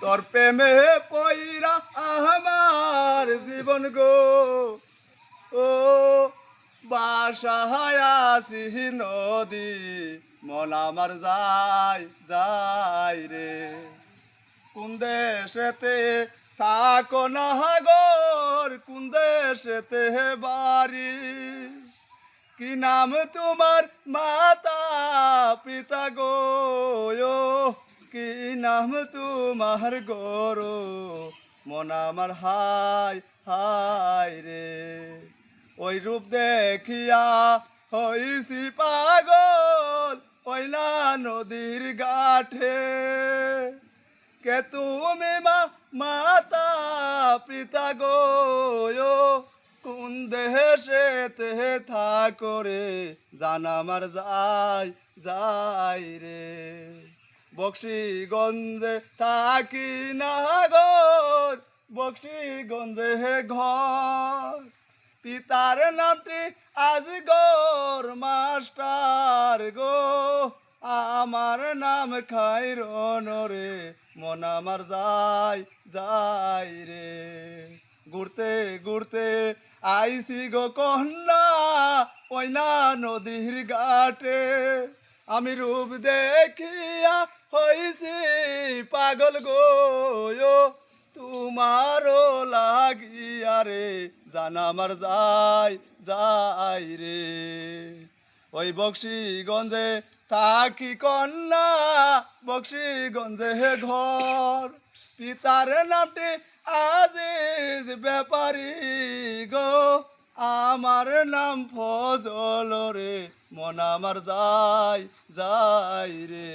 তোর প্রেমে পইরা আমার জীবন গো ও বাসায় আসি নদী মন আমার যায় যায় রে কোন দেশেতে থাকো না গর কোন দেশেতে বাড়ি কি নাম তোমার মাতা পিতা গো কি নাম তোমার গরো মন আমার হাই হাই রে ওই রূপ দেখিয়া হইছি পাগল ওইলা নদীর ঘাটে কে তুমি মাতা পিতা গো কোন দেশেতে থাকো রে জান আমার যাই যাই রে বক্সিগঞ্জে থাকি না গর বক্সিগঞ্জে ঘর পিতার নামটি আজ গর মাস্টার গো আমার নাম খাইরন রে মন আমার যাই যাই রে ঘুরতে ঘুরতে আইসি গো কন্যা ওইনা নদীর ঘাটে আমি রূপ দেখিয়া হইছি পাগল গো তোমারও লাগিয়া রে জান আমার যাই যাই রে ওই বক্সিগঞ্জে থাকি কন্যা বক্সিগঞ্জে ঘর পিতার নামটি আজিজ ব্যাপারী গো আমার নাম ফজল রে মন আমার যাই যাই রে।